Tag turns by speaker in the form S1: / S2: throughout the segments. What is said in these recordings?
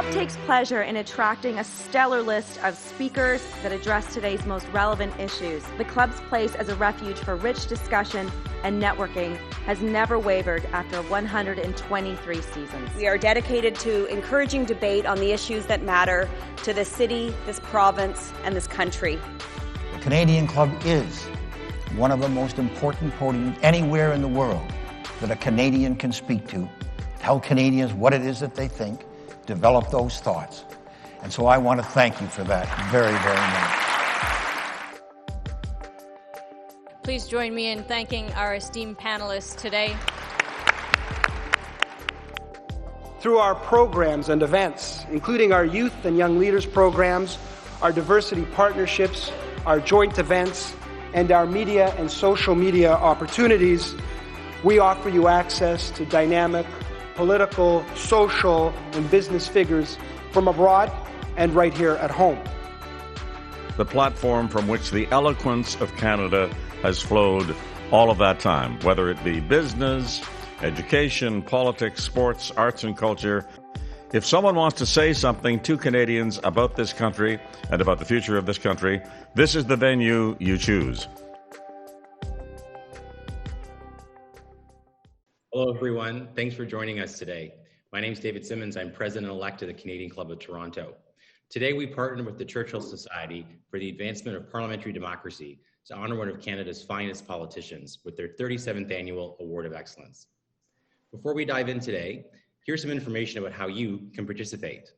S1: club takes pleasure in attracting a stellar list of speakers that address today's most relevant issues. The club's place as a refuge for rich discussion and networking has never wavered after 123 seasons.
S2: We are dedicated to encouraging debate on the issues that matter to this city, this province, and this country.
S3: The Canadian Club is one of the most important podiums anywhere in the world that a Canadian can speak to, tell Canadians what it is that they think, develop those thoughts. And so I want to thank you for that very, very much.
S4: Please join me in thanking our esteemed panelists today.
S5: Through our programs and events, including our youth and young leaders programs, our diversity partnerships, our joint events, and our media and social media opportunities, we offer you access to dynamic political, social, and business figures from abroad and right here at home.
S6: The platform from which the eloquence of Canada has flowed all of that time, whether it be business, education, politics, sports, arts, and culture. If someone wants to say something to Canadians about this country and about the future of this country, this is the venue you choose.
S7: Hello, everyone. Thanks for joining us today. My name is David Simmons. I'm President-elect of the Canadian Club of Toronto. Today, we partnered with the Churchill Society for the Advancement of Parliamentary Democracy to honor one of Canada's finest politicians with their 37th Annual Award of Excellence. Before we dive in today, here's some information about how you can participate.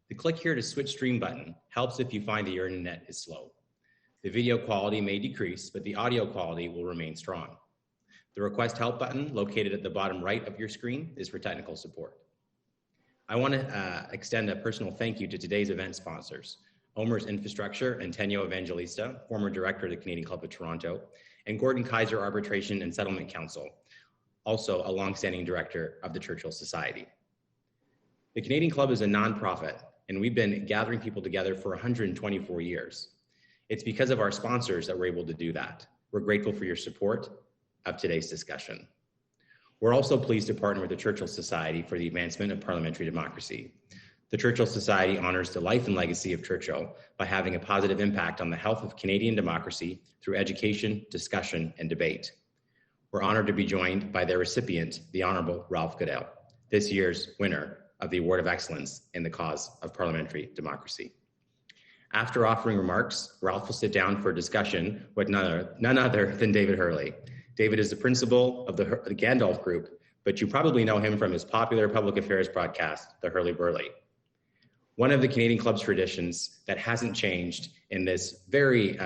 S7: The click here to switch stream button helps if you find that your internet is slow. The video quality may decrease, but the audio quality will remain strong. The Request Help button, located at the bottom right of your screen, is for technical support. I want to extend a personal thank you to today's event sponsors, Omer's Infrastructure and Tenyo Evangelista, former director of the Canadian Club of Toronto, and Gordon Kaiser Arbitration and Settlement Council, also a longstanding director of the Churchill Society. The Canadian Club is a nonprofit, and we've been gathering people together for 124 years. It's because of our sponsors that we're able to do that. We're grateful for your support of today's discussion. We're also pleased to partner with the Churchill Society for the Advancement of Parliamentary Democracy. The Churchill Society honors the life and legacy of Churchill by having a positive impact on the health of Canadian democracy through education, discussion, and debate. We're honored to be joined by their recipient, the Honourable Ralph Goodale, this year's winner of the Award of Excellence in the cause of parliamentary democracy. After offering remarks, Ralph will sit down for a discussion with none other than David Hurley. David is the principal of the Gandalf Group, but you probably know him from his popular public affairs broadcast, The Hurley Burley. One of the Canadian Club's traditions that hasn't changed in this very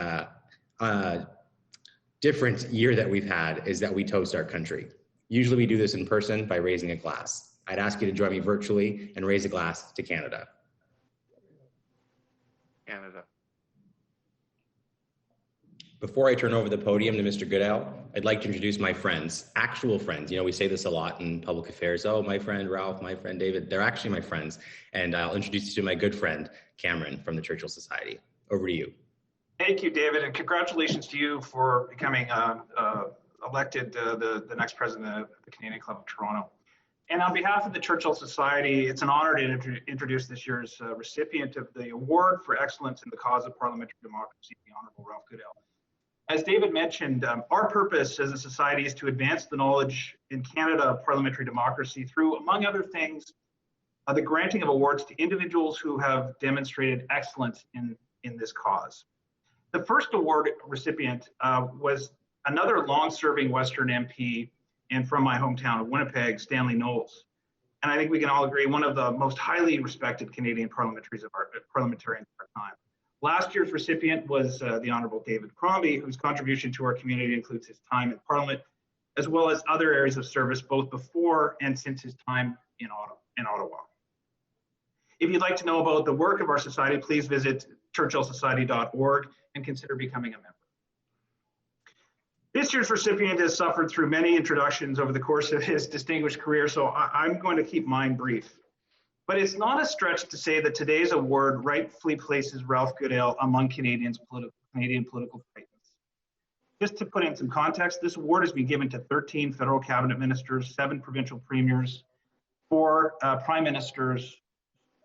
S7: different year that we've had is that we toast our country. Usually we do this in person by raising a glass. I'd ask you to join me virtually and raise a glass to Canada.
S8: Canada.
S7: Before I turn over the podium to Mr. Goodale, I'd like to introduce my friends, actual friends. You know, we say this a lot in public affairs. Oh, my friend Ralph, my friend David. They're actually my friends. And I'll introduce you to my good friend, Cameron from the Churchill Society. Over to you.
S8: Thank you, David, and congratulations to you for becoming elected the next president of the Canadian Club of Toronto. And on behalf of the Churchill Society, it's an honor to introduce this year's recipient of the Award for Excellence in the Cause of Parliamentary Democracy, the Honourable Ralph Goodale. As David mentioned, our purpose as a society is to advance the knowledge in Canada of parliamentary democracy through, among other things, the granting of awards to individuals who have demonstrated excellence in this cause. The first award recipient was another long-serving Western MP and from my hometown of Winnipeg, Stanley Knowles. And I think we can all agree, one of the most highly respected Canadian parliamentarians of our time. Last year's recipient was the Honourable David Crombee, whose contribution to our community includes his time in Parliament, as well as other areas of service both before and since his time in Ottawa. If you'd like to know about the work of our society, please visit churchillsociety.org and consider becoming a member. This year's recipient has suffered through many introductions over the course of his distinguished career, so I'm going to keep mine brief. But it's not a stretch to say that today's award rightfully places Ralph Goodale among Canadian political titans. Just to put in some context, this award has been given to 13 federal cabinet ministers, 7 provincial premiers, 4 prime ministers,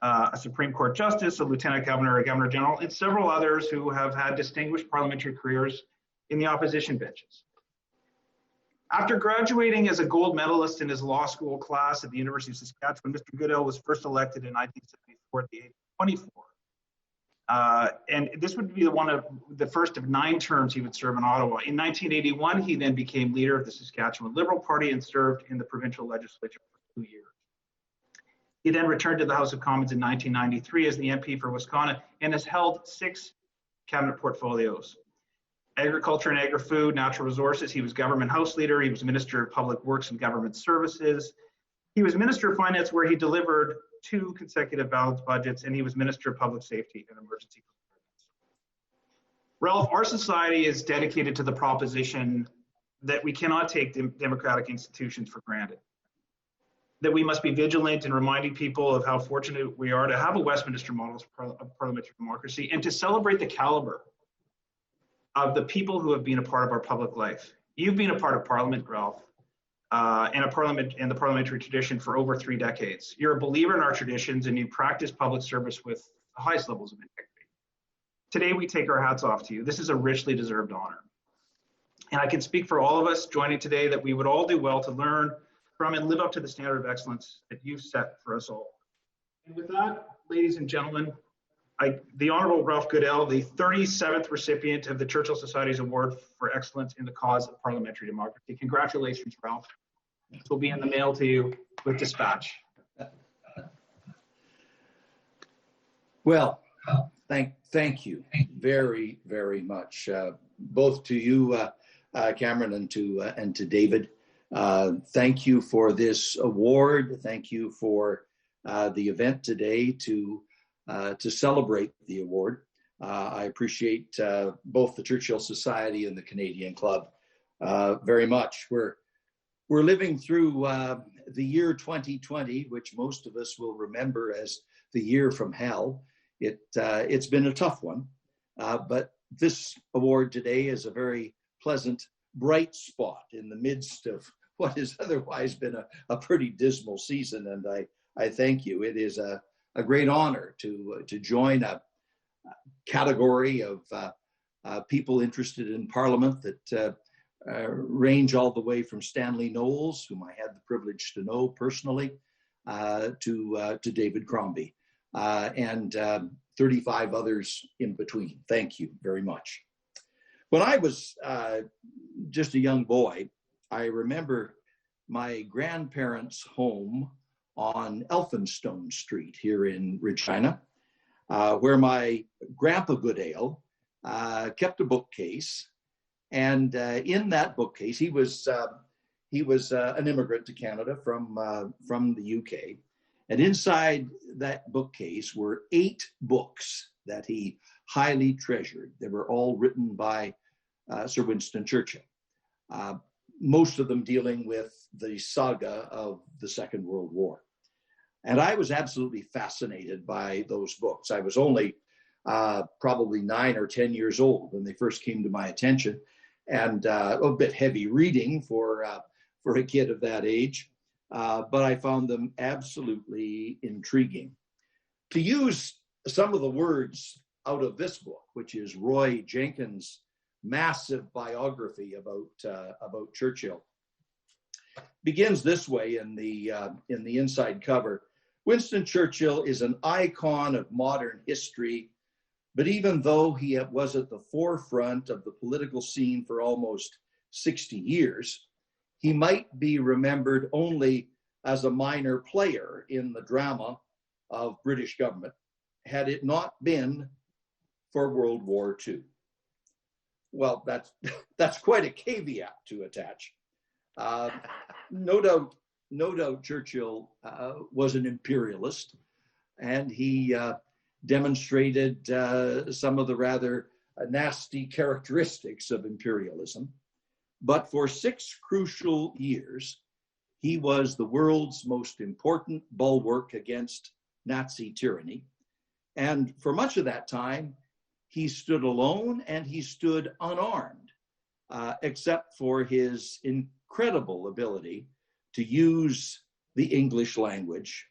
S8: a Supreme Court Justice, a Lieutenant Governor, a Governor General, and several others who have had distinguished parliamentary careers in the opposition benches. After graduating as a gold medalist in his law school class at the University of Saskatchewan, Mr. Goodale was first elected in 1974 at the age of 24. And this would be one of the first of 9 terms he would serve in Ottawa. In 1981, he then became leader of the Saskatchewan Liberal Party and served in the provincial legislature for 2 years. He then returned to the House of Commons in 1993 as the MP for Wisconsin and has held 6 cabinet portfolios. Agriculture and agri-food, natural resources. He was government house leader. He was Minister of Public Works and Government Services. He was Minister of Finance, where he delivered 2 consecutive balanced budgets, and he was Minister of Public Safety and Emergency Preparedness. Ralph, our society is dedicated to the proposition that we cannot take democratic institutions for granted, that we must be vigilant in reminding people of how fortunate we are to have a Westminster model of parliamentary democracy and to celebrate the caliber of the people who have been a part of our public life. You've been a part of Parliament, Ralph, and the parliamentary tradition for over 3 decades. You're a believer in our traditions and you practice public service with the highest levels of integrity. Today, we take our hats off to you. This is a richly deserved honor. And I can speak for all of us joining today that we would all do well to learn from and live up to the standard of excellence that you've set for us all. And with that, ladies and gentlemen, the Honourable Ralph Goodale, the 37th recipient of the Churchill Society's Award for Excellence in the Cause of Parliamentary Democracy. Congratulations, Ralph. This will be in the mail to you with dispatch.
S9: Well, thank you very, very much, both to you, Cameron, and to David. Thank you for this award. Thank you for the event today to celebrate the award. I appreciate both the Churchill Society and the Canadian Club very much. We're living through the year 2020, which most of us will remember as the year from hell. It's been a tough one, but this award today is a very pleasant, bright spot in the midst of what has otherwise been a pretty dismal season, and I thank you. It is a great honor to join a category of people interested in Parliament that range all the way from Stanley Knowles, whom I had the privilege to know personally, to David Crombee, and 35 others in between. Thank you very much. When I was just a young boy, I remember my grandparents' home on Elphinstone Street here in Regina, where my grandpa Goodale kept a bookcase, and in that bookcase, he was an immigrant to Canada from the UK, and inside that bookcase were 8 books that he highly treasured. They were all written by Sir Winston Churchill, most of them dealing with the saga of the Second World War. And I was absolutely fascinated by those books. I was only probably 9 or 10 years old when they first came to my attention, and a bit heavy reading for a kid of that age, but I found them absolutely intriguing. To use some of the words out of this book, which is Roy Jenkins' massive biography about Churchill, begins this way in the inside cover. Winston Churchill is an icon of modern history, but even though he was at the forefront of the political scene for almost 60 years, he might be remembered only as a minor player in the drama of British government, had it not been for World War II. Well, that's quite a caveat to attach. No doubt Churchill was an imperialist, and he demonstrated some of the rather nasty characteristics of imperialism. But for 6 crucial years, he was the world's most important bulwark against Nazi tyranny. And for much of that time, he stood alone and he stood unarmed, except for his incredible ability to use the English language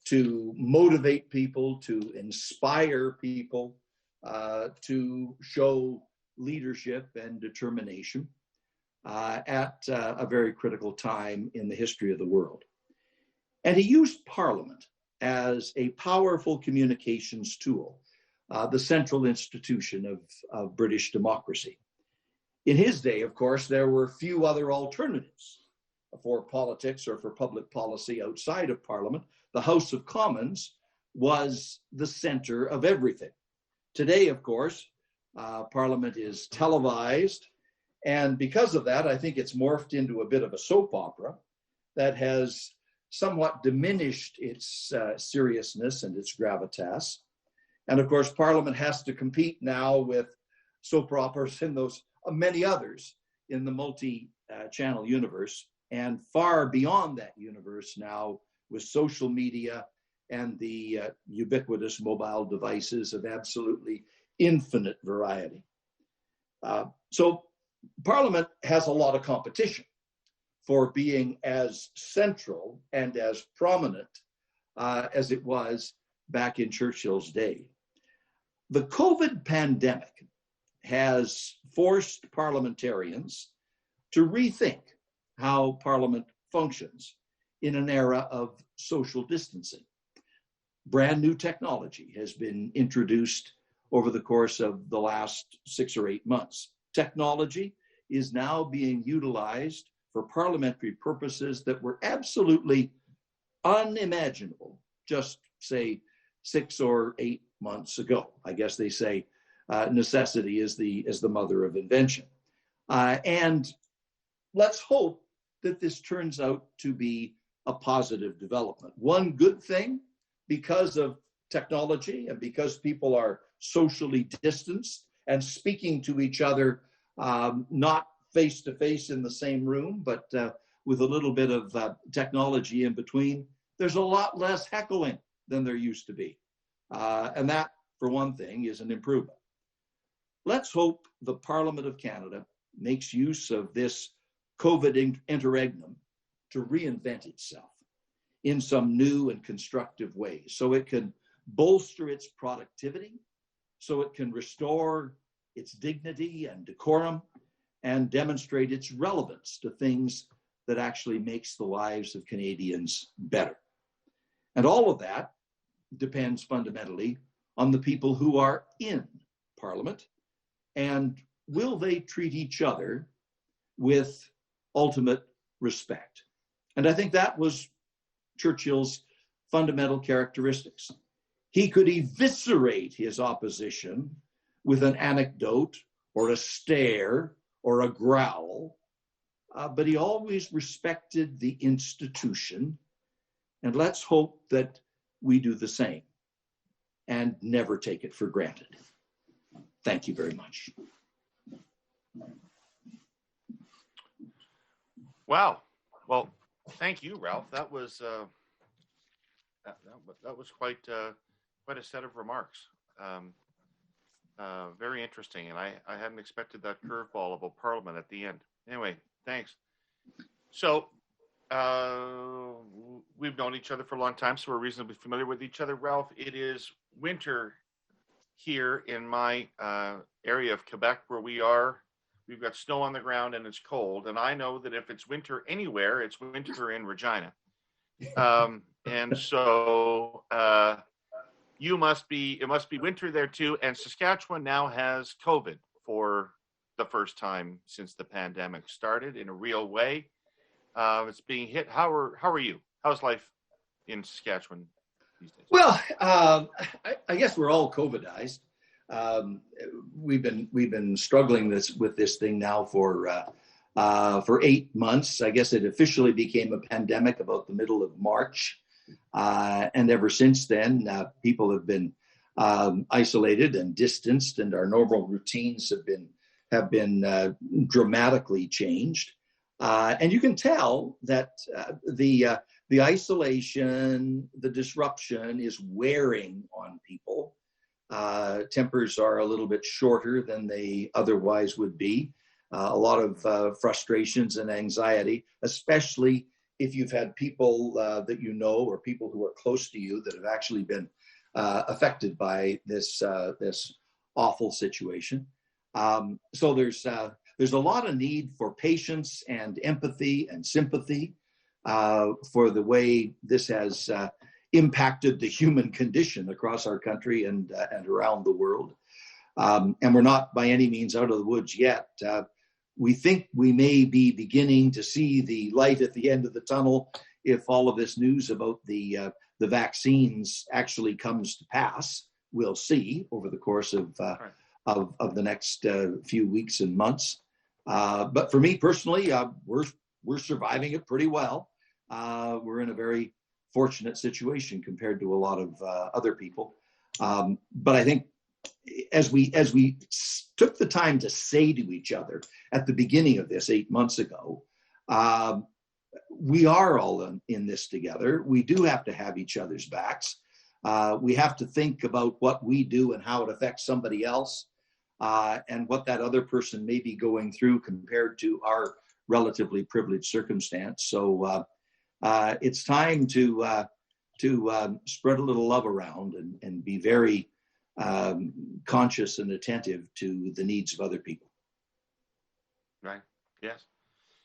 S9: to motivate people, to inspire people, to show leadership and determination at a very critical time in the history of the world. And he used Parliament as a powerful communications tool, the central institution of British democracy. In his day, of course, there were few other alternatives for politics or for public policy outside of Parliament. The House of Commons was the center of everything. Today, of course, Parliament is televised, and because of that, I think it's morphed into a bit of a soap opera that has somewhat diminished its seriousness and its gravitas. And of course, Parliament has to compete now with soap operas and those many others in the multi-channel universe, and far beyond that universe now with social media and the ubiquitous mobile devices of absolutely infinite variety. So Parliament has a lot of competition for being as central and as prominent as it was back in Churchill's day. The COVID pandemic has forced parliamentarians to rethink how Parliament functions in an era of social distancing. Brand new technology has been introduced over the course of the last 6 or 8 months. Technology is now being utilized for parliamentary purposes that were absolutely unimaginable just, say, 6 or 8 months ago. I guess they say necessity is the mother of invention. And let's hope that this turns out to be a positive development. One good thing, because of technology and because people are socially distanced and speaking to each other, not face to face in the same room, but with a little bit of technology in between, there's a lot less heckling than there used to be. And that, for one thing, is an improvement. Let's hope the Parliament of Canada makes use of this COVID interregnum to reinvent itself in some new and constructive ways, so it can bolster its productivity, so it can restore its dignity and decorum, and demonstrate its relevance to things that actually makes the lives of Canadians better. And all of that depends fundamentally on the people who are in Parliament, and will they treat each other with ultimate respect. And I think that was Churchill's fundamental characteristics. He could eviscerate his opposition with an anecdote or a stare or a growl, but he always respected the institution. And let's hope that we do the same and never take it for granted. Thank you very much.
S10: Wow. Well, thank you, Ralph. That was quite a set of remarks. Very interesting, and I hadn't expected that curveball of a Parliament at the end. Anyway, thanks. So we've known each other for a long time, so we're reasonably familiar with each other. Ralph, it is winter here in my area of Quebec where we are. We've got snow on the ground and it's cold, and I know that if it's winter anywhere, it's winter in Regina. And so it must be winter there too. And Saskatchewan now has COVID for the first time since the pandemic started in a real way. It's being hit. How are you? How's life in Saskatchewan these days?
S9: Well, I guess we're all COVIDized. We've been struggling with this thing now for 8 months. I guess it officially became a pandemic about the middle of March, and ever since then, people have been isolated and distanced, and our normal routines have been dramatically changed. And you can tell that the isolation, the disruption is wearing on people. Tempers are a little bit shorter than they otherwise would be. A lot of frustrations and anxiety, especially if you've had people that you know or people who are close to you that have actually been affected by this awful situation. So there's a lot of need for patience and empathy and sympathy for the way this has impacted the human condition across our country and around the world. And we're not by any means out of the woods yet. We think we may be beginning to see the light at the end of the tunnel if all of this news about the vaccines actually comes to pass. We'll see over the course of the next few weeks and months. But for me personally, we're surviving it pretty well. We're in a very fortunate situation compared to a lot of other people. But I think as we took the time to say to each other at the beginning of this 8 months ago, we are all in this together. We do have to have each other's backs. We have to think about what we do and how it affects somebody else, and what that other person may be going through compared to our relatively privileged circumstance. So it's time to spread a little love around and be very conscious and attentive to the needs of other people.
S10: Right. Yes.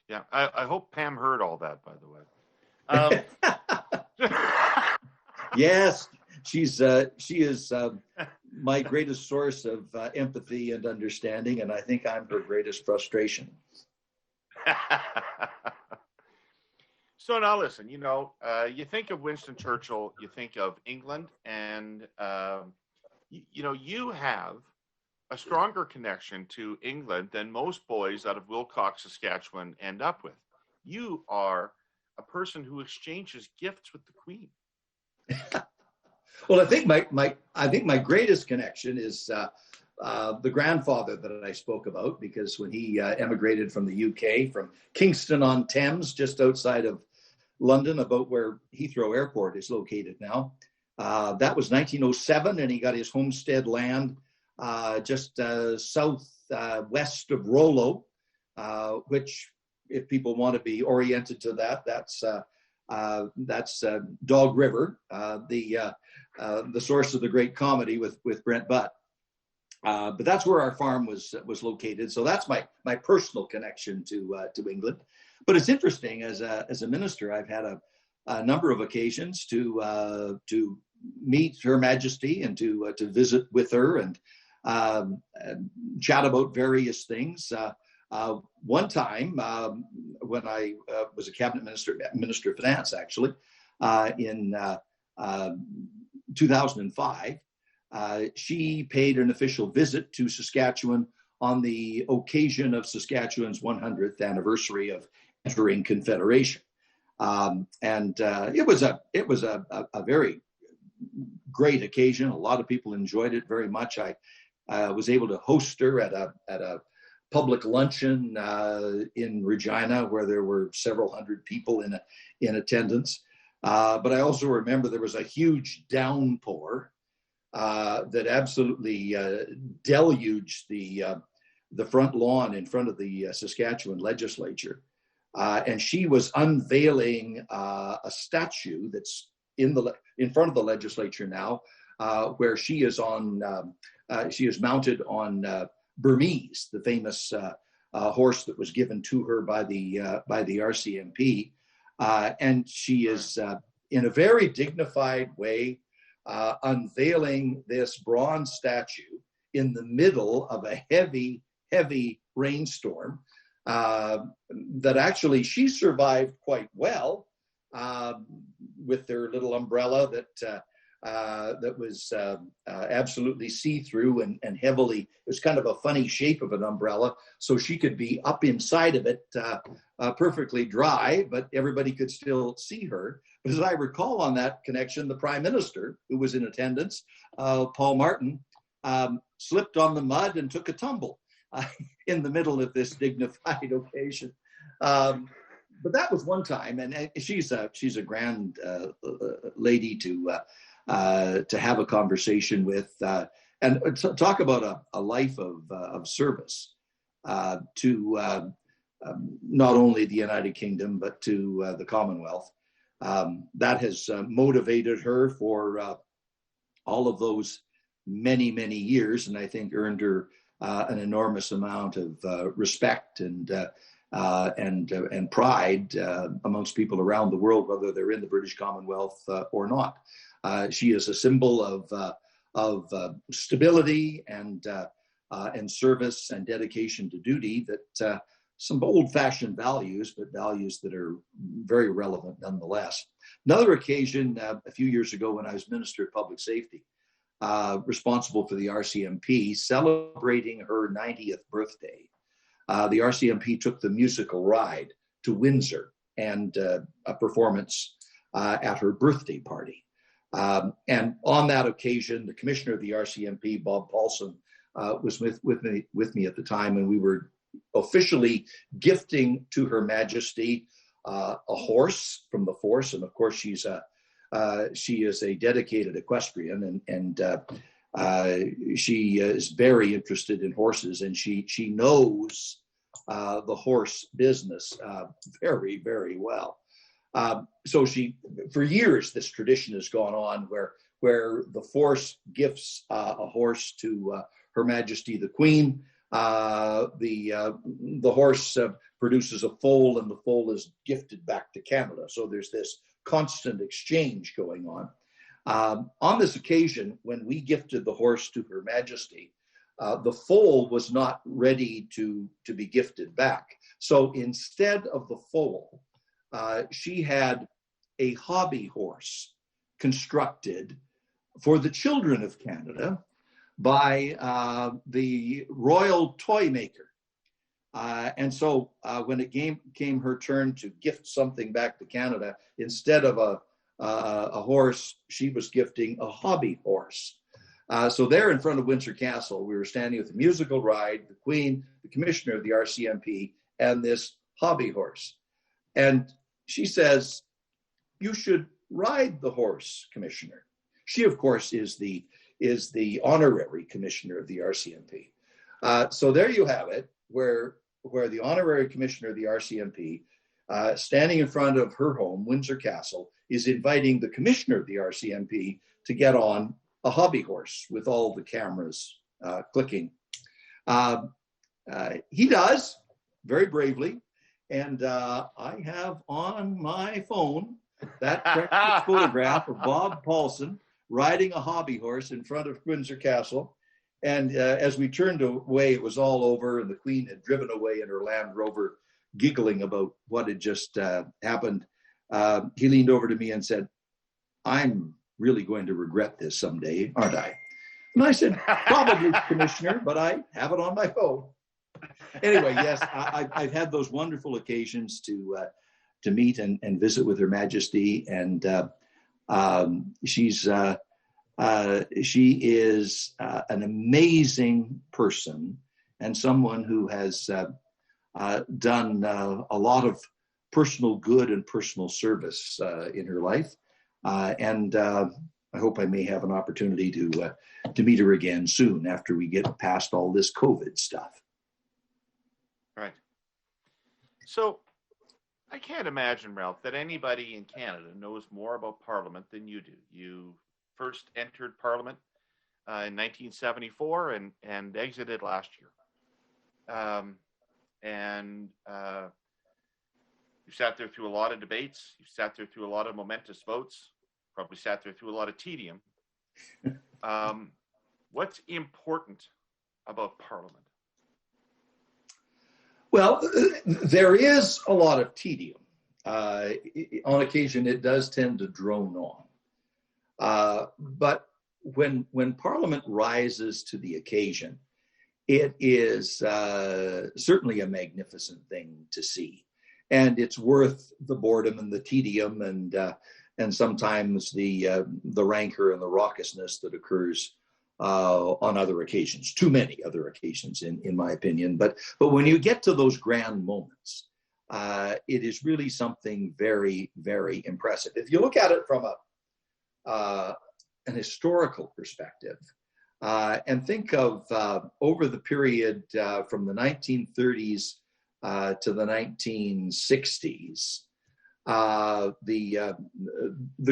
S10: Yeah. I hope Pam heard all that, by the way.
S9: Yes, she is my greatest source of empathy and understanding, and I think I'm her greatest frustration.
S10: So now listen, you think of Winston Churchill, you think of England, and you have a stronger connection to England than most boys out of Wilcox, Saskatchewan end up with. You are a person who exchanges gifts with the Queen.
S9: Well, I think my greatest connection is the grandfather that I spoke about, because when he emigrated from the UK, from Kingston-on-Thames, just outside of London, about where Heathrow Airport is located now, that was 1907, and he got his homestead land just southwest of Rollo, which, if people want to be oriented to that, that's Dog River, the source of the great comedy with Brent Butt. But that's where our farm was located. So that's my personal connection to England. But it's interesting, as a minister, I've had a number of occasions to meet Her Majesty and to visit with her and chat about various things. One time, when I was a cabinet minister of finance, actually, in 2005, she paid an official visit to Saskatchewan on the occasion of Saskatchewan's 100th anniversary of entering Confederation. And it was a very great occasion. A lot of people enjoyed it very much. I was able to host her at a public luncheon in Regina, where there were several hundred people in attendance. But I also remember there was a huge downpour that absolutely deluged the front lawn in front of the Saskatchewan legislature. And she was unveiling a statue that's in front of the legislature now, where she is mounted on Burmese, the famous horse that was given to her by the RCMP, and she is in a very dignified way unveiling this bronze statue in the middle of a heavy rainstorm that actually she survived quite well with their little umbrella that was absolutely see-through and heavily, it was kind of a funny shape of an umbrella, so she could be up inside of it perfectly dry, but everybody could still see her. But as I recall on that connection, the Prime Minister, who was in attendance, Paul Martin, slipped on the mud and took a tumble in the middle of this dignified occasion. But that was one time, and she's a grand lady to have a conversation with, and talk about a life of service to not only the United Kingdom, but to the Commonwealth. That has motivated her for all of those many, many years, and I think earned her an enormous amount of respect and pride amongst people around the world, whether they're in the British Commonwealth or not. She is a symbol of stability and service and dedication to duty, that some old-fashioned values, but values that are very relevant nonetheless. Another occasion, a few years ago when I was Minister of Public Safety, responsible for the RCMP, celebrating her 90th birthday, the RCMP took the musical ride to Windsor and a performance at her birthday party. And on that occasion, the commissioner of the RCMP, Bob Paulson, was with me at the time, and we were officially gifting to Her Majesty a horse from the force. And of course, she is a dedicated equestrian, and she is very interested in horses, and she knows the horse business very, very well. So for years, this tradition has gone on where the force gifts a horse to Her Majesty the Queen. The horse produces a foal, and the foal is gifted back to Canada. So there's this constant exchange going on. On this occasion, when we gifted the horse to Her Majesty, the foal was not ready to be gifted back. So instead of the foal, she had a hobby horse constructed for the children of Canada by the Royal Toy Maker. And so when it came her turn to gift something back to Canada, instead of a horse, she was gifting a hobby horse. So there in front of Windsor Castle, we were standing with the musical ride, the Queen, the Commissioner of the RCMP, and this hobby horse. And she says, "You should ride the horse, Commissioner." She, of course, is the honorary Commissioner of the RCMP. So there you have it, where the honorary Commissioner of the RCMP, standing in front of her home, Windsor Castle, is inviting the Commissioner of the RCMP to get on a hobby horse with all the cameras clicking. He does, very bravely, and I have on my phone that precious photograph of Bob Paulson riding a hobby horse in front of Windsor Castle. And as we turned away, it was all over, and the Queen had driven away in her Land Rover, giggling about what had just happened. He leaned over to me and said, "I'm really going to regret this someday, aren't I?" And I said, "Probably, Commissioner, but I have it on my phone." Anyway, yes, I've had those wonderful occasions to meet and visit with Her Majesty, and she is an amazing person, and someone who has done a lot of personal good and personal service in her life. And I hope I may have an opportunity to meet her again soon after we get past all this COVID stuff.
S10: Right. So I can't imagine, Ralph, that anybody in Canada knows more about Parliament than you do. You first entered Parliament in 1974 and exited last year. You sat there through a lot of debates. You sat there through a lot of momentous votes. Probably sat there through a lot of tedium. What's important about Parliament?
S9: Well, there is a lot of tedium. On occasion, it does tend to drone on. But when Parliament rises to the occasion, it is certainly a magnificent thing to see. And it's worth the boredom and the tedium and sometimes the rancor and the raucousness that occurs on other occasions, too many other occasions, in my opinion. But when you get to those grand moments, it is really something very, very impressive. If you look at it from an historical perspective, and think of over the period from the 1930s to the 1960s, the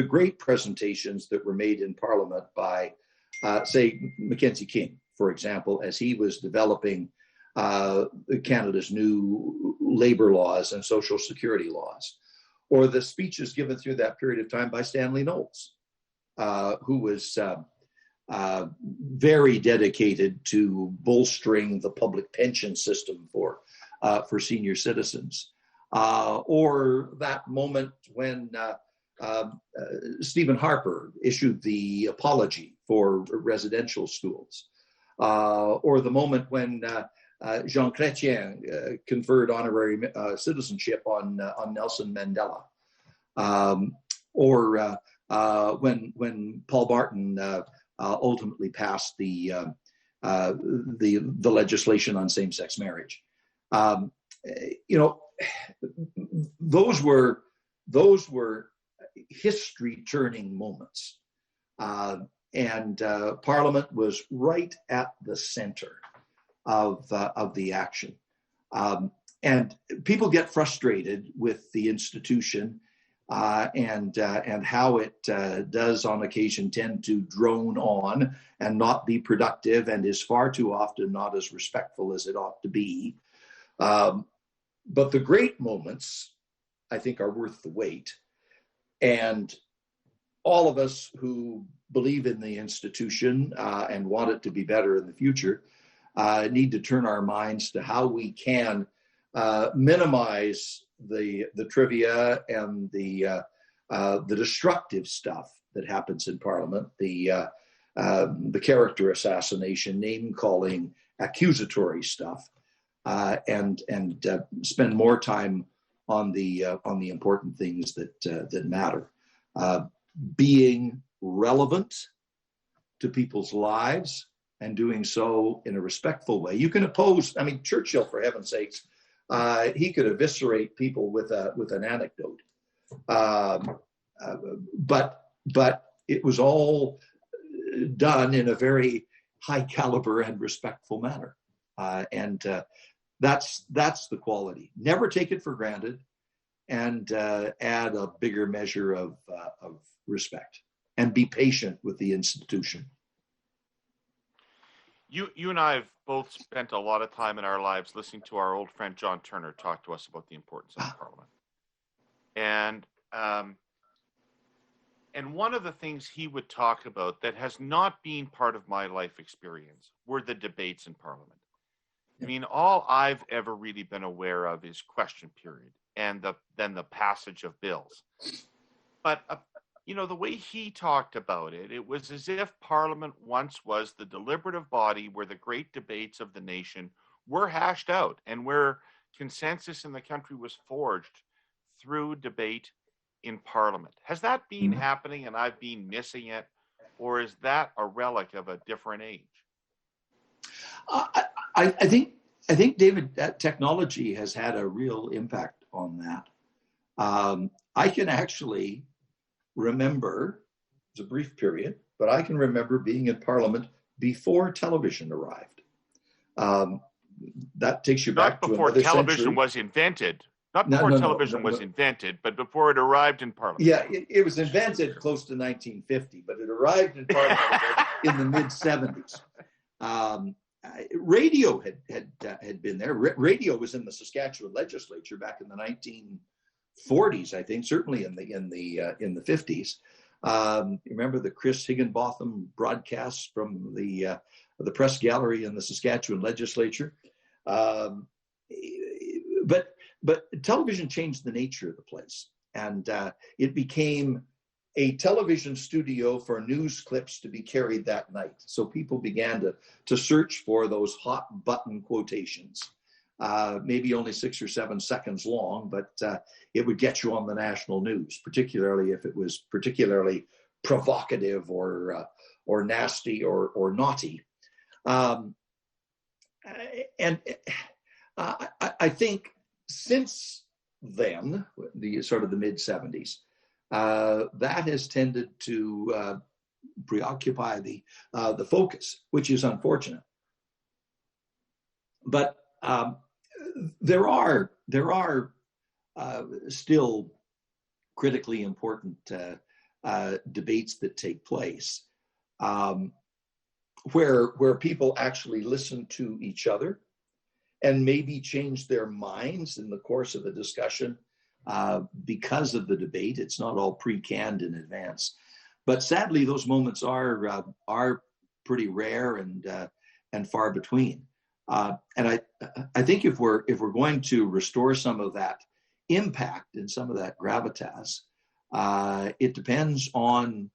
S9: great presentations that were made in Parliament by, say, Mackenzie King, for example, as he was developing Canada's new labor laws and social security laws, or the speeches given through that period of time by Stanley Knowles, who was very dedicated to bolstering the public pension system for senior citizens. Or that moment when Stephen Harper issued the apology for residential schools, or the moment when Jean Chrétien conferred honorary citizenship on Nelson Mandela, or when Paul Barton ultimately passed the legislation on same-sex marriage. Those were history-turning moments, and Parliament was right at the center of the action. And people get frustrated with the institution and how it does on occasion tend to drone on and not be productive, and is far too often not as respectful as it ought to be. But the great moments, I think, are worth the wait. And all of us who believe in the institution and want it to be better in the future need to turn our minds to how we can minimize the trivia and the destructive stuff that happens in Parliament, the character assassination, name calling, accusatory stuff, and spend more time on the important things that matter. Being relevant to people's lives and doing so in a respectful way. You can oppose. I mean, Churchill, for heaven's sakes, he could eviscerate people with an anecdote, but it was all done in a very high caliber and respectful manner, and that's the quality. Never take it for granted, and add a bigger measure of respect, and be patient with the institution.
S10: You and I have both spent a lot of time in our lives listening to our old friend John Turner talk to us about the importance of Parliament. And one of the things he would talk about that has not been part of my life experience were the debates in Parliament. I mean, all I've ever really been aware of is question period and then the passage of bills. But the way he talked about it, it was as if Parliament once was the deliberative body where the great debates of the nation were hashed out and where consensus in the country was forged through debate in Parliament. Has that been happening and I've been missing it, or is that a relic of a different age?
S9: I think, David, that technology has had a real impact on that. I can actually remember, it was a brief period, but I can remember being in Parliament before television arrived. That takes you back to another century.
S10: Not before television was invented. Not before television was invented, but before it arrived in Parliament.
S9: Yeah, it was invented close to 1950, but it arrived in Parliament in the mid-70s. Radio had been there. Radio was in the Saskatchewan legislature back in the 1940s, I think, certainly in the 50s. Remember the Chris Higginbotham broadcasts from the press gallery in the Saskatchewan legislature? But television changed the nature of the place, and it became a television studio for news clips to be carried that night. So people began to search for those hot button quotations, maybe only 6 or 7 seconds long, but it would get you on the national news, particularly if it was particularly provocative or nasty or naughty. And I think since then, the sort of the mid-70s, that has tended to preoccupy the focus, which is unfortunate. But there are still critically important debates that take place where people actually listen to each other and maybe change their minds in the course of a discussion because of the debate. It's not all pre-canned in advance, but sadly, those moments are pretty rare and far between. And I think if we're going to restore some of that impact and some of that gravitas, it depends on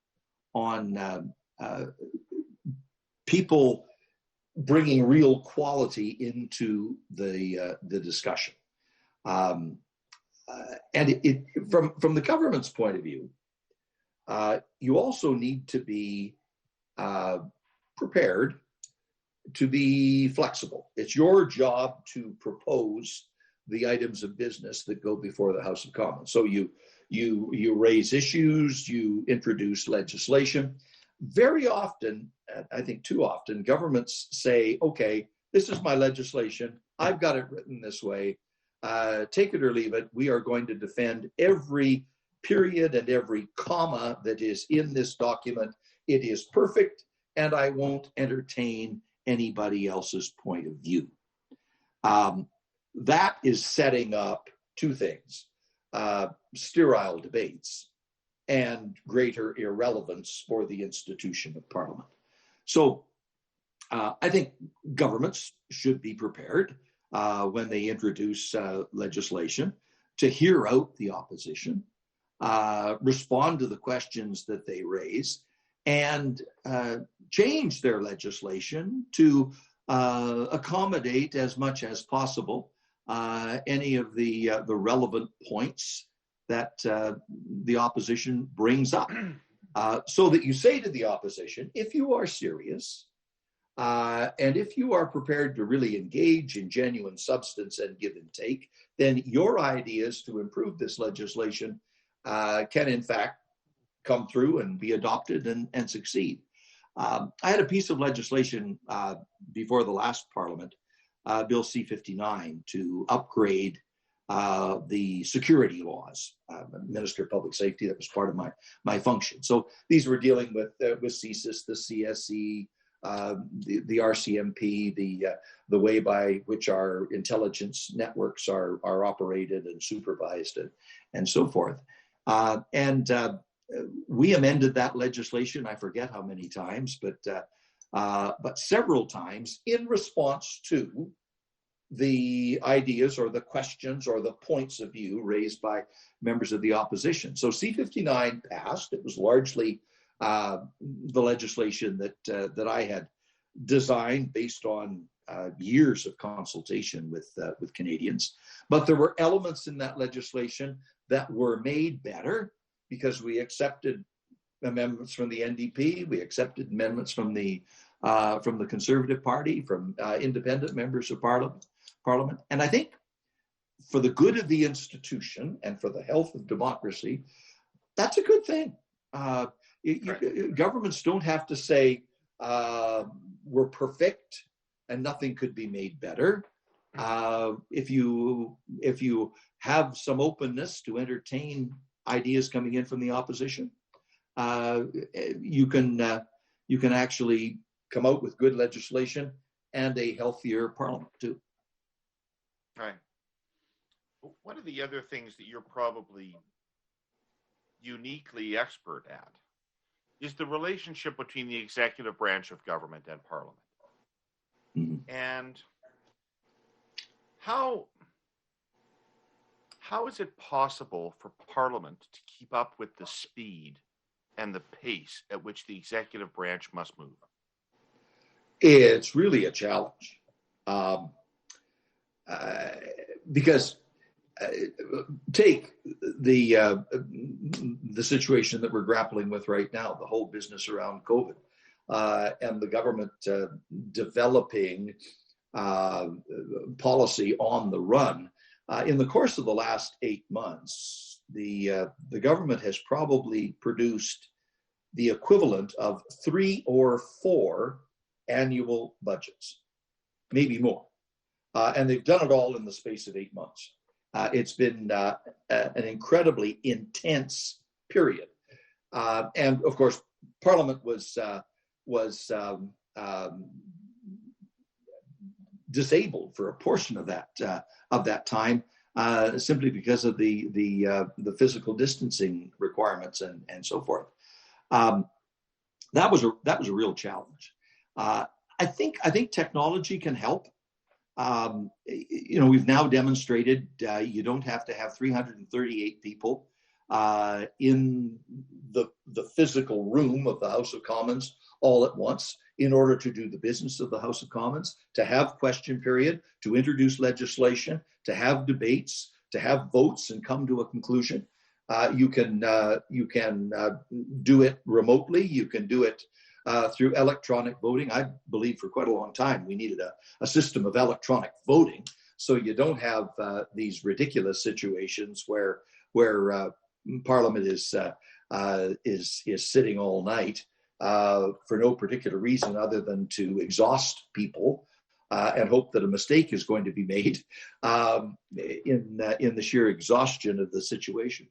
S9: people bringing real quality into the discussion. And from the government's point of view, you also need to be prepared to be flexible. It's your job to propose the items of business that go before the House of Commons. So you raise issues, you introduce legislation. Very often, I think too often, governments say, okay, this is my legislation. I've got it written this way. Take it or leave it. We are going to defend every period and every comma that is in this document. It is perfect, and I won't entertain anybody else's point of view. That is setting up two things, sterile debates and greater irrelevance for the institution of Parliament. So I think governments should be prepared when they introduce legislation to hear out the opposition, respond to the questions that they raise, and change their legislation to accommodate as much as possible any of the relevant points that the opposition brings up. So that you say to the opposition, if you are serious, and if you are prepared to really engage in genuine substance and give and take, then your ideas to improve this legislation can in fact come through and be adopted and succeed. I had a piece of legislation before the last Parliament, Bill C-59, to upgrade the security laws. Minister of Public Safety, that was part of my function. So these were dealing with CSIS, the CSE, the RCMP, the way by which our intelligence networks are operated and supervised and so forth. We amended that legislation, I forget how many times, but several times in response to the ideas or the questions or the points of view raised by members of the opposition. So C-59 passed. It was largely the legislation that I had designed based on years of consultation with Canadians. But there were elements in that legislation that were made better because we accepted amendments from the NDP, we accepted amendments from the Conservative Party, from independent members of Parliament. And I think for the good of the institution and for the health of democracy, that's a good thing. Governments don't have to say we're perfect and nothing could be made better. If you have some openness to entertain ideas coming in from the opposition, you can actually come out with good legislation and a healthier Parliament too.
S10: Right. One of the other things that you're probably uniquely expert at is the relationship between the executive branch of government and Parliament. Mm-hmm. And how is it possible for Parliament to keep up with the speed and the pace at which the executive branch must move?
S9: It's really a challenge. Because take the situation that we're grappling with right now, the whole business around COVID, and the government developing policy on the run. In the course of the last 8 months, the government has probably produced the equivalent of 3 or 4 annual budgets, maybe more. And they've done it all in the space of 8 months. It's been an incredibly intense period. And of course, Parliament was disabled for a portion of that time, simply because of the physical distancing requirements and so forth. That was a real challenge. I think technology can help. We've now demonstrated you don't have to have 338 people in the physical room of the House of Commons all at once in order to do the business of the House of Commons, to have question period, to introduce legislation, to have debates, to have votes and come to a conclusion. You can do it remotely. You can do it through electronic voting. I believe for quite a long time we needed a system of electronic voting, so you don't have these ridiculous situations where Parliament is sitting all night for no particular reason other than to exhaust people and hope that a mistake is going to be made in the sheer exhaustion of the situation.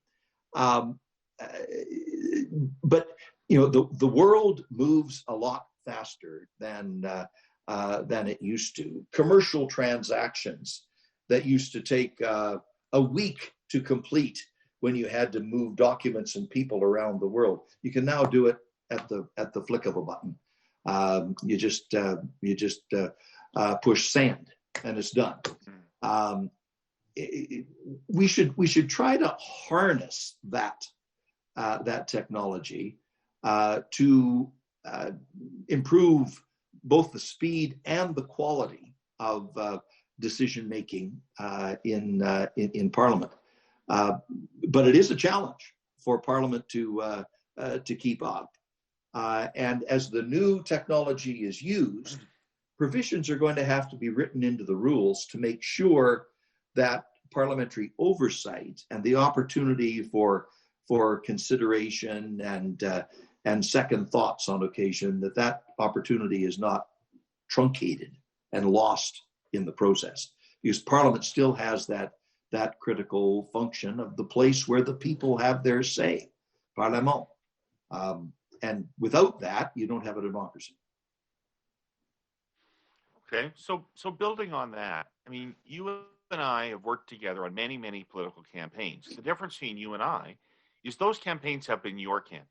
S9: But the world moves a lot faster than it used to. Commercial transactions that used to take a week to complete when you had to move documents and people around the world, you can now do it at the flick of a button. You just push send and it's done. We should try to harness that technology to improve both the speed and the quality of decision making in Parliament. But it is a challenge for Parliament to keep up. And as the new technology is used, provisions are going to have to be written into the rules to make sure that parliamentary oversight and the opportunity for consideration and second thoughts on occasion, that opportunity is not truncated and lost in the process. Because Parliament still has that critical function of the place where the people have their say, Parlement. And without that, you don't have a democracy.
S10: Okay, so building on that, I mean, you and I have worked together on many, many political campaigns. The difference between you and I is those campaigns have been your campaigns.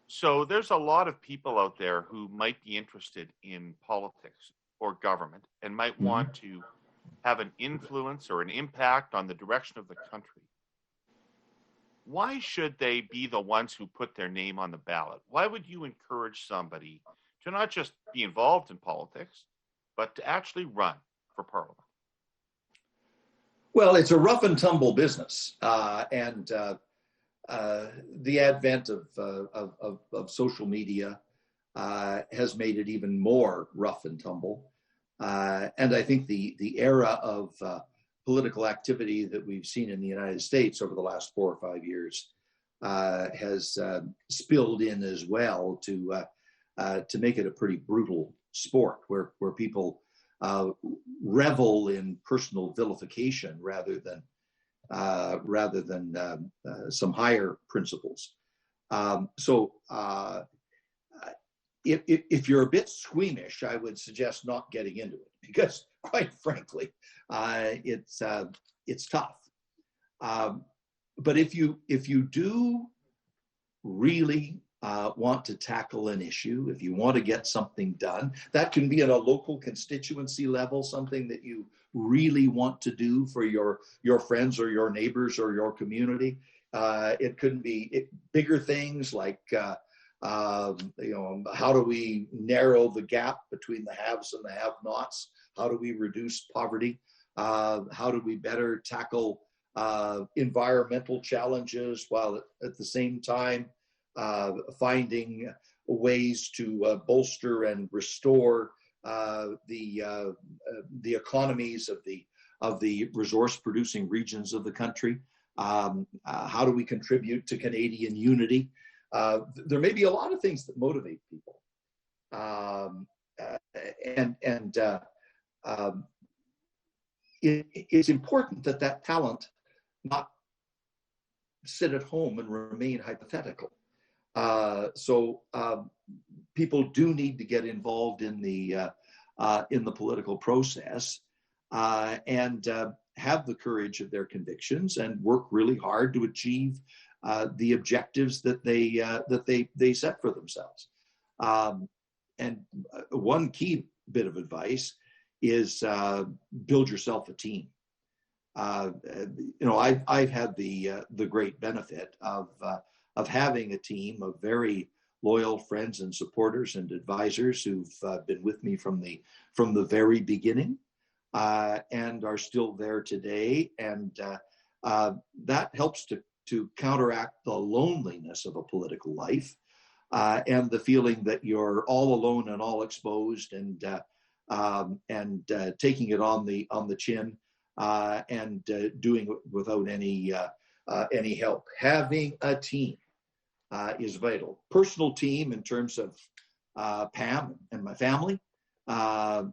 S10: So there's a lot of people out there who might be interested in politics or government and might want to have an influence or an impact on the direction of the country. Why should they be the ones who put their name on the ballot? Why would you encourage somebody to not just be involved in politics, but to actually run for Parliament?
S9: Well, it's a rough and tumble business, and the advent of social media has made it even more rough and tumble. And I think the era of political activity that we've seen in the United States over the last 4 or 5 years has spilled in as well to make it a pretty brutal sport where people revel in personal vilification rather than some higher principles. So if you're a bit squeamish, I would suggest not getting into it because, quite frankly, it's tough. But if you do really want to tackle an issue, if you want to get something done, that can be at a local constituency level, something that you really want to do for your friends or your neighbors or your community. It could be bigger things like how do we narrow the gap between the haves and the have-nots? How do we reduce poverty? How do we better tackle environmental challenges while at the same time finding ways to bolster and restore the economies of the resource-producing regions of the country? How do we contribute to Canadian unity? There may be a lot of things that motivate people, it's important that that talent not sit at home and remain hypothetical. So people do need to get involved in the political process and have the courage of their convictions and work really hard to achieve the objectives that they set for themselves. And one key bit of advice is build yourself a team. I've had the great benefit of having a team of very loyal friends and supporters and advisors who've been with me from the very beginning and are still there today, and that helps to counteract the loneliness of a political life and the feeling that you're all alone and all exposed and taking it on the chin and doing it without any help. Having a team is vital. Personal team in terms of Pam and my family, but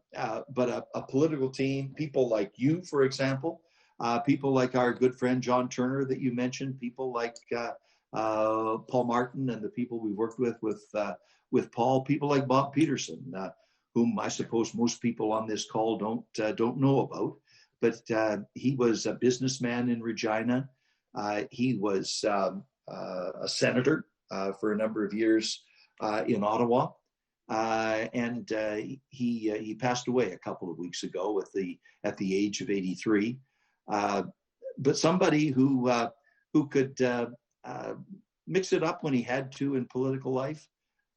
S9: a political team, people like you, for example, people like our good friend John Turner that you mentioned, people like Paul Martin and the people we worked with Paul, people like Bob Peterson, whom I suppose most people on this call don't know about, but he was a businessman in Regina. He was a senator for a number of years in Ottawa, and he passed away a couple of weeks ago at the age of 83. But somebody who could mix it up when he had to in political life,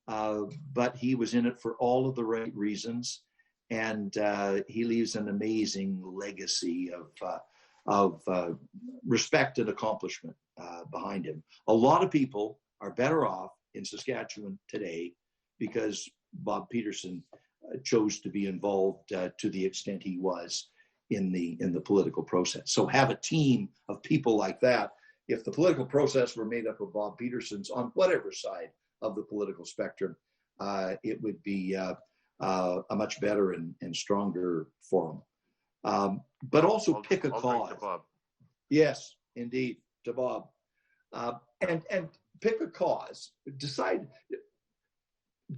S9: but he was in it for all of the right reasons, and he leaves an amazing legacy of respect and accomplishment behind him. A lot of people are better off in Saskatchewan today because Bob Peterson chose to be involved to the extent he was in the political process. So have a team of people like that. If the political process were made up of Bob Petersons on whatever side of the political spectrum, it would be a much better and stronger forum. But also pick a cause. Yes, indeed, to Bob. And pick a cause. Decide.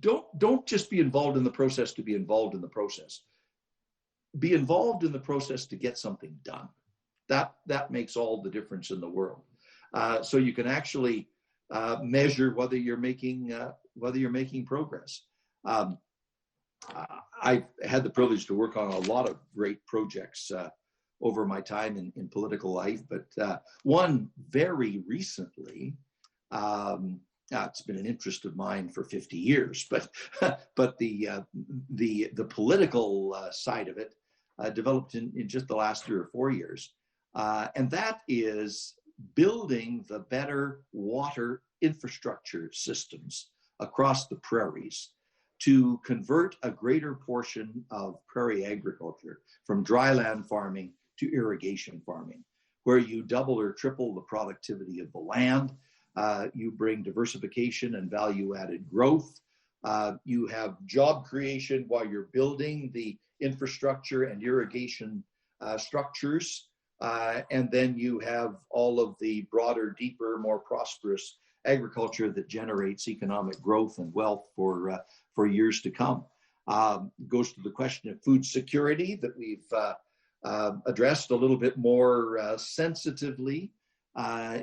S9: Don't just be involved in the process to be involved in the process. Be involved in the process to get something done. That makes all the difference in the world. So you can actually measure whether you're making progress. I've had the privilege to work on a lot of great projects over my time in political life, but one very recently, it's been an interest of mine for 50 years, but the political side of it developed in just the last 3 or 4 years, and that is building the better water infrastructure systems across the prairies to convert a greater portion of prairie agriculture from dryland farming to irrigation farming, where you double or triple the productivity of the land. You bring diversification and value-added growth. You have job creation while you're building the infrastructure and irrigation structures. And then you have all of the broader, deeper, more prosperous agriculture that generates economic growth and wealth for years to come. Goes to the question of food security that we've addressed a little bit more sensitively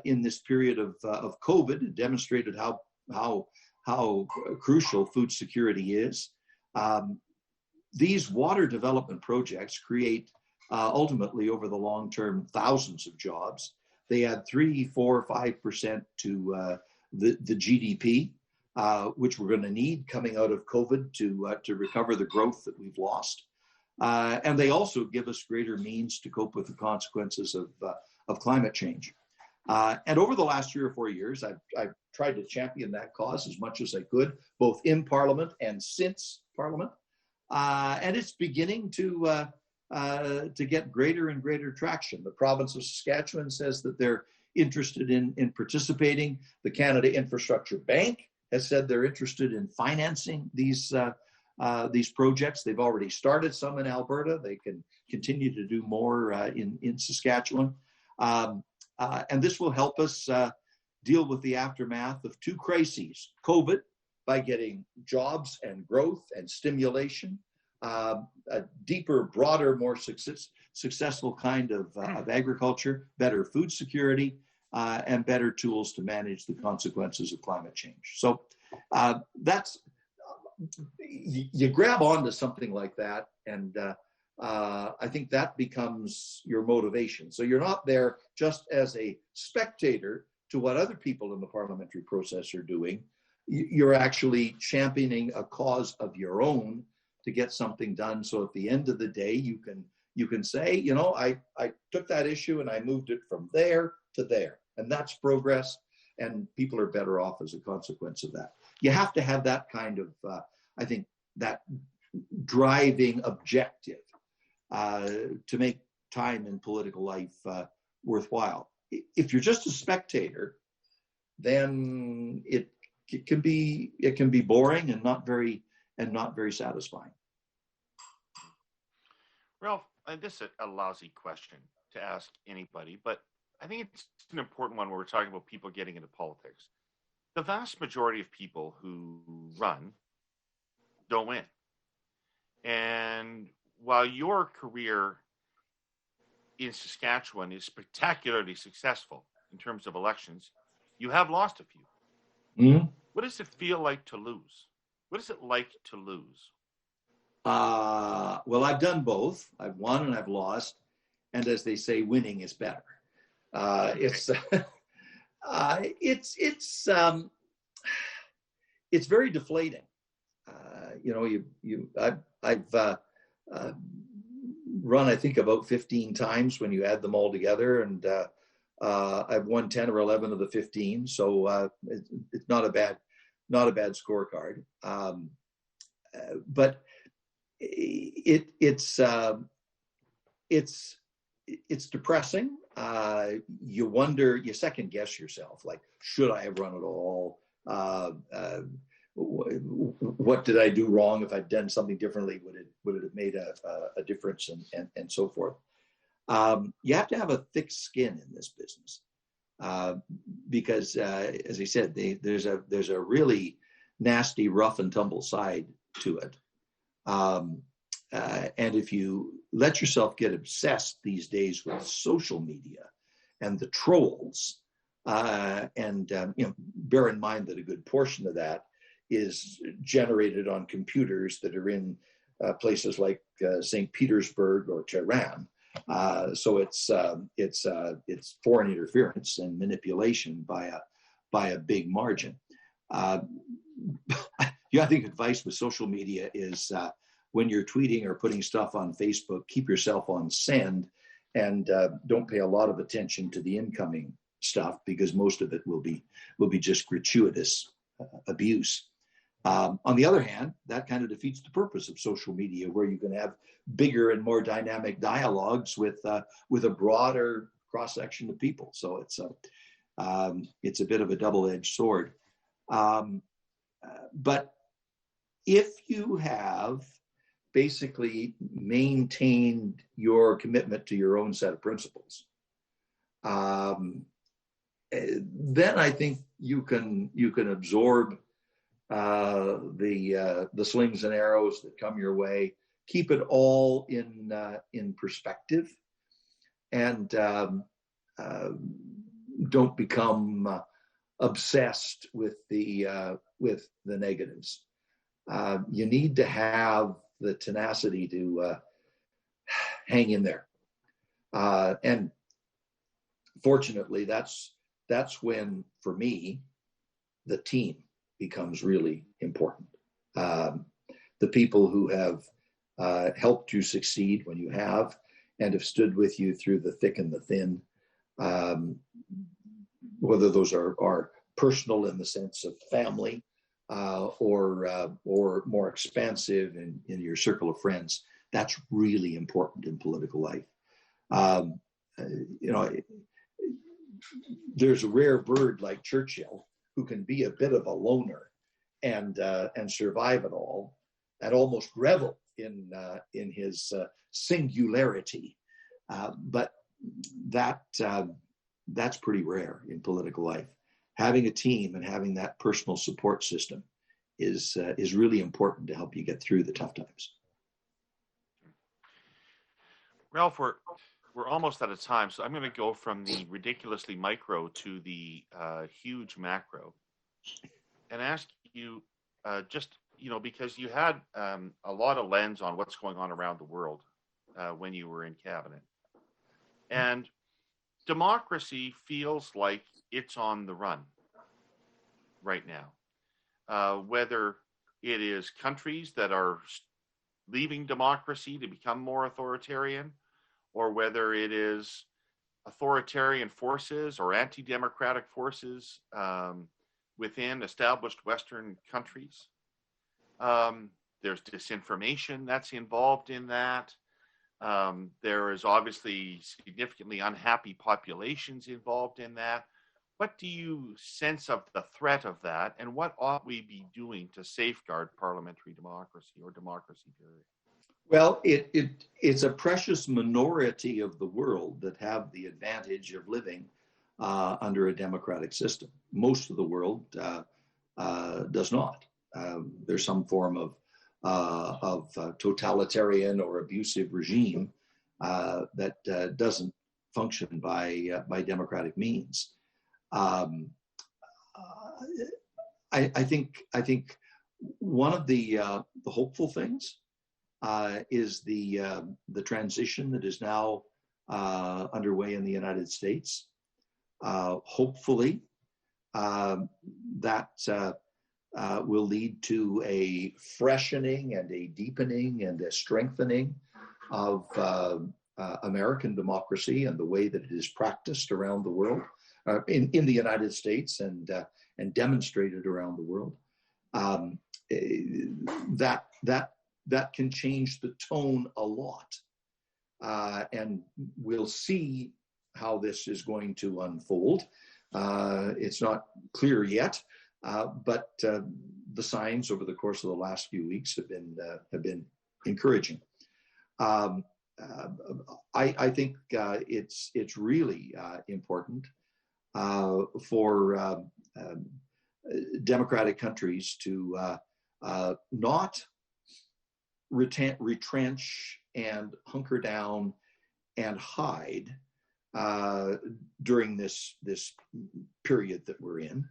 S9: in this period of COVID, and demonstrated how crucial food security is. These water development projects create ultimately over the long term thousands of jobs. They add 3, 4, 5% to the GDP, which we're going to need coming out of COVID to recover the growth that we've lost. And they also give us greater means to cope with the consequences of climate change. And over the last 3 or 4 years, I've tried to champion that cause as much as I could, both in Parliament and since Parliament. And it's beginning to get greater and greater traction. The province of Saskatchewan says that they're interested in participating. The Canada Infrastructure Bank has said they're interested in financing these these projects. They've already started some in Alberta. They can continue to do more in Saskatchewan. And this will help us deal with the aftermath of two crises: COVID, by getting jobs and growth and stimulation, a deeper, broader, more successful kind of agriculture, better food security, and better tools to manage the consequences of climate change. So you grab onto something like that, and I think that becomes your motivation. So you're not there just as a spectator to what other people in the parliamentary process are doing. You're actually championing a cause of your own to get something done. So at the end of the day, you can say, you know, I took that issue and I moved it from there to there, and that's progress, and people are better off as a consequence of that. You have to have that kind of, I think, that driving objective to make time in political life worthwhile. If you're just a spectator, then it can be boring and not very satisfying.
S10: Ralph, this is a lousy question to ask anybody, but I think it's an important one where we're talking about people getting into politics. The vast majority of people who run don't win. And while your career in Saskatchewan is spectacularly successful in terms of elections, you have lost a few.
S9: Mm-hmm.
S10: What does it feel like to lose? What is it like to lose?
S9: Well, I've done both. I've won and I've lost. And as they say, winning is better. It's very deflating. I've run, I think, about 15 times when you add them all together, and I've won 10 or 11 of the 15. So it's not a bad scorecard. But it's depressing. You wonder, you second guess yourself, like, should I have run at all? What did I do wrong? If I'd done something differently, would it have made a difference, and so forth? You have to have a thick skin in this business, because as I said, there's a really nasty, rough and tumble side to it. And if you let yourself get obsessed these days with social media and the trolls, and bear in mind that a good portion of that is generated on computers that are in places like St. Petersburg or Tehran. So it's foreign interference and manipulation by a big margin. I think advice with social media is when you're tweeting or putting stuff on Facebook, keep yourself on send, and don't pay a lot of attention to the incoming stuff, because most of it will be just gratuitous abuse. On the other hand, that kind of defeats the purpose of social media, where you can have bigger and more dynamic dialogues with a broader cross section of people. So it's a bit of a double-edged sword. But if you have basically maintained your commitment to your own set of principles, then I think you can absorb the slings and arrows that come your way. Keep it all in perspective, and don't become obsessed with the negatives. You need to have the tenacity to hang in there, and fortunately, that's when, for me, the team becomes really important. The people who have helped you succeed when you have, and have stood with you through the thick and the thin, whether those are personal in the sense of family, or more expansive in your circle of friends. That's really important in political life. There's a rare bird like Churchill who can be a bit of a loner and survive it all, almost revel in his singularity. But that's pretty rare in political life. Having a team and having that personal support system is really important to help you get through the tough times.
S10: Ralph, we're almost out of time, so I'm going to go from the ridiculously micro to the huge macro, and ask you just, because you had a lot of lens on what's going on around the world when you were in cabinet, and democracy feels like it's on the run right now, whether it is countries that are leaving democracy to become more authoritarian, or whether it is authoritarian forces or anti-democratic forces within established Western countries. There's disinformation that's involved in that. There is obviously significantly unhappy populations involved in that. What do you sense of the threat of that, and what ought we be doing to safeguard parliamentary democracy or democracy period?
S9: Well, it's a precious minority of the world that have the advantage of living under a democratic system. Most of the world does not. There's some form of totalitarian or abusive regime that doesn't function by democratic means. I think one of the hopeful things is the transition that is now underway in the United States. Hopefully, that will lead to a freshening and a deepening and a strengthening of American democracy and the way that it is practiced around the world, in the United States and demonstrated around the world. That can change the tone a lot. And we'll see how this is going to unfold. It's not clear yet, but the signs over the course of the last few weeks have been encouraging. I think it's really important for democratic countries to not retrench and hunker down and hide during this period that we're in.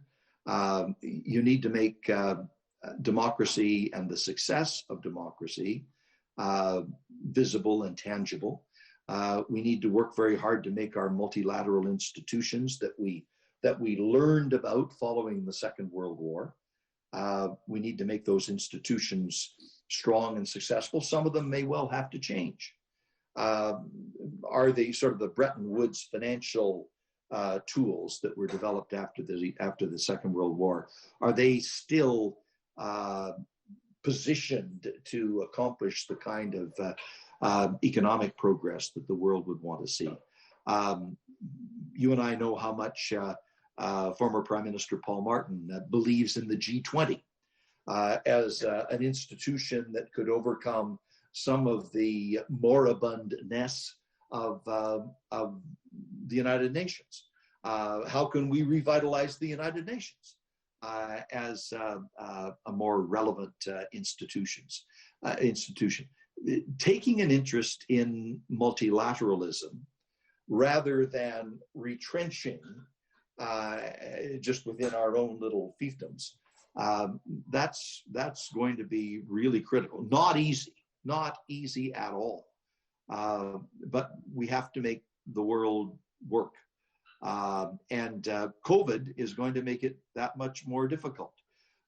S9: You need to make democracy and the success of democracy visible and tangible. We need to work very hard to make our multilateral institutions that we learned about following the Second World War. We need to make those institutions strong and successful. Some of them may well have to change. Are they sort of the Bretton Woods financial tools that were developed after the Second World War? Are they still positioned to accomplish the kind of economic progress that the world would want to see? You and I know how much former Prime Minister Paul Martin believes in the G20 as an institution that could overcome some of the moribundness of the United Nations. How can we revitalize the United Nations as a more relevant institution? Taking an interest in multilateralism rather than retrenching just within our own little fiefdoms, that's going to be really critical. Not easy at all. But we have to make the world work. And COVID is going to make it that much more difficult.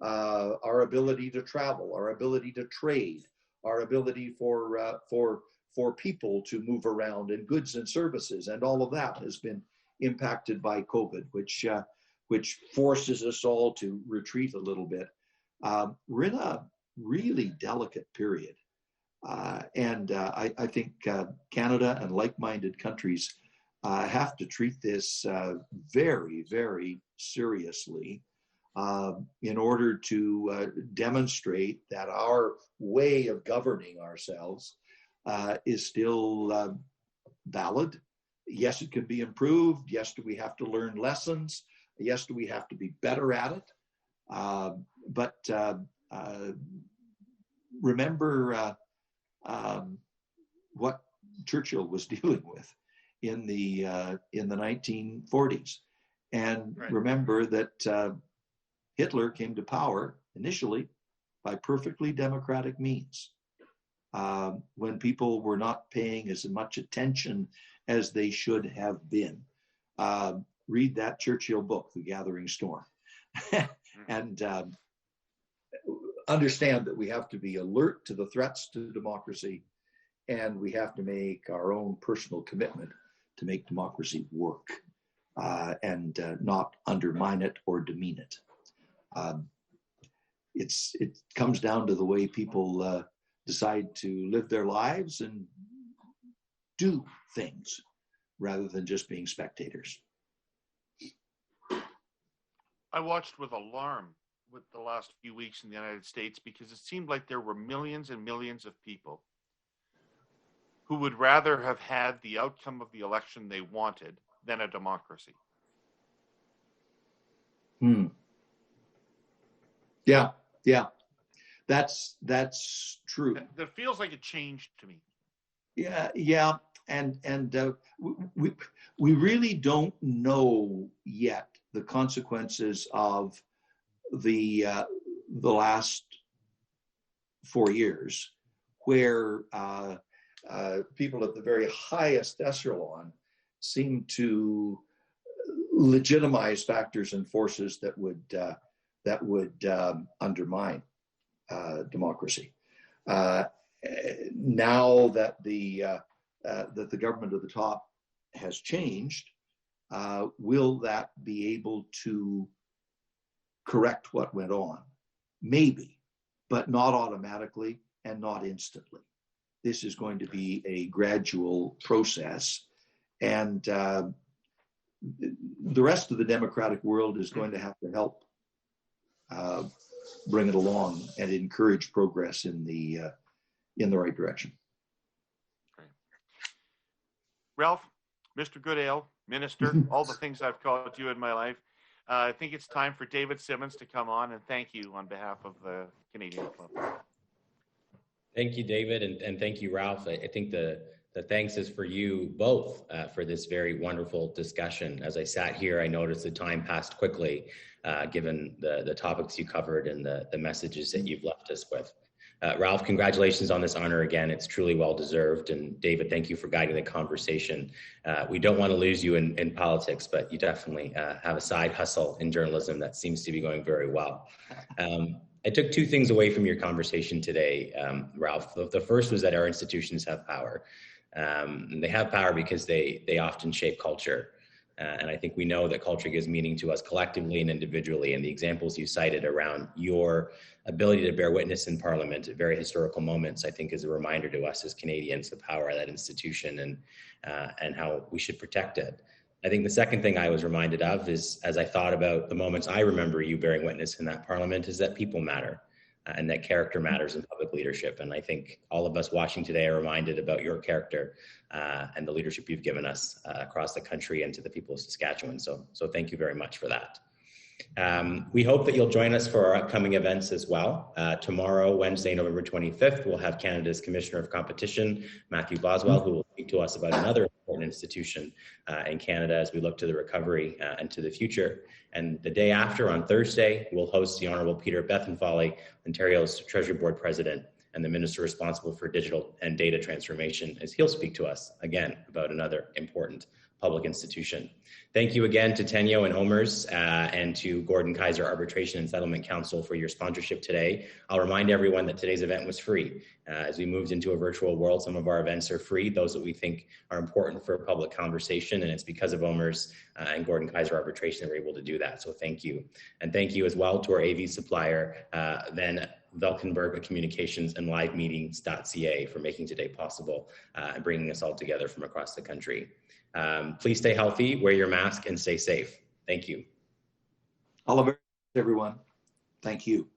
S9: Our ability to travel, our ability to trade, our ability for people to move around and goods and services, and all of that has been impacted by COVID, which forces us all to retreat a little bit. We're in a really delicate period. And I think Canada and like-minded countries have to treat this very, very seriously. in order to demonstrate that our way of governing ourselves is still valid. Yes, it can be improved. Yes, do we have to learn lessons? Yes, do we have to be better at it? But remember what Churchill was dealing with in the 1940s, and remember that Hitler came to power initially by perfectly democratic means, when people were not paying as much attention as they should have been. Read that Churchill book, The Gathering Storm, and understand that we have to be alert to the threats to democracy, and we have to make our own personal commitment to make democracy work, and not undermine it or demean it. It comes down to the way people decide to live their lives and do things rather than just being spectators.
S10: I watched with alarm with the last few weeks in the United States, because it seemed like there were millions and millions of people who would rather have had the outcome of the election they wanted than a democracy.
S9: Yeah, that's true.
S10: That feels like a change to me.
S9: Yeah, and we really don't know yet the consequences of the last 4 years, where people at the very highest echelon seem to legitimize factors and forces that would undermine democracy. Now that the government at the top has changed, will that be able to correct what went on? Maybe, but not automatically and not instantly. This is going to be a gradual process, and the rest of the democratic world is going to have to help bring it along and encourage progress in the right direction.
S10: Great. Ralph, Mr. Goodale, Minister, all the things I've called you in my life. I think it's time for David Simmons to come on and thank you on behalf of the Canadian Club.
S7: Thank you, David, and thank you, Ralph. I think the thanks is for you both for this very wonderful discussion. As I sat here, I noticed the time passed quickly, given the topics you covered and the messages that you've left us with. Ralph, congratulations on this honor again. It's truly well-deserved. And David, thank you for guiding the conversation. We don't want to lose you in politics, but you definitely have a side hustle in journalism that seems to be going very well. I took two things away from your conversation today, Ralph. The first was that our institutions have power. And they have power because they often shape culture. And I think we know that culture gives meaning to us collectively and individually. And the examples you cited around your ability to bear witness in Parliament at very historical moments, I think is a reminder to us as Canadians, the power of that institution and how we should protect it. I think the second thing I was reminded of is, as I thought about the moments I remember you bearing witness in that Parliament, is that people matter. And that character matters in public leadership. And I think all of us watching today are reminded about your character and the leadership you've given us across the country and to the people of Saskatchewan. So thank you very much for that. We hope that you'll join us for our upcoming events as well. Tomorrow, Wednesday, November 25th, we'll have Canada's Commissioner of Competition, Matthew Boswell, who will speak to us about another important institution in Canada as we look to the recovery and to the future. And the day after, on Thursday, we'll host the Honourable Peter Bethenfolly, Ontario's Treasury Board President and the Minister responsible for digital and data transformation, as he'll speak to us again about another important public institution. Thank you again to Tenyo and OMERS and to Gordon Kaiser Arbitration and Settlement Council for your sponsorship today. I'll remind everyone that today's event was free. As we moved into a virtual world, some of our events are free, those that we think are important for public conversation, and it's because of OMERS and Gordon Kaiser Arbitration that we're able to do that. So thank you. And thank you as well to our AV supplier, then Velkenberg Communications and MediaEvents.ca for making today possible and bringing us all together from across the country. Please stay healthy, wear your mask, and stay safe. Thank you.
S9: Oliver. everyone. Thank you.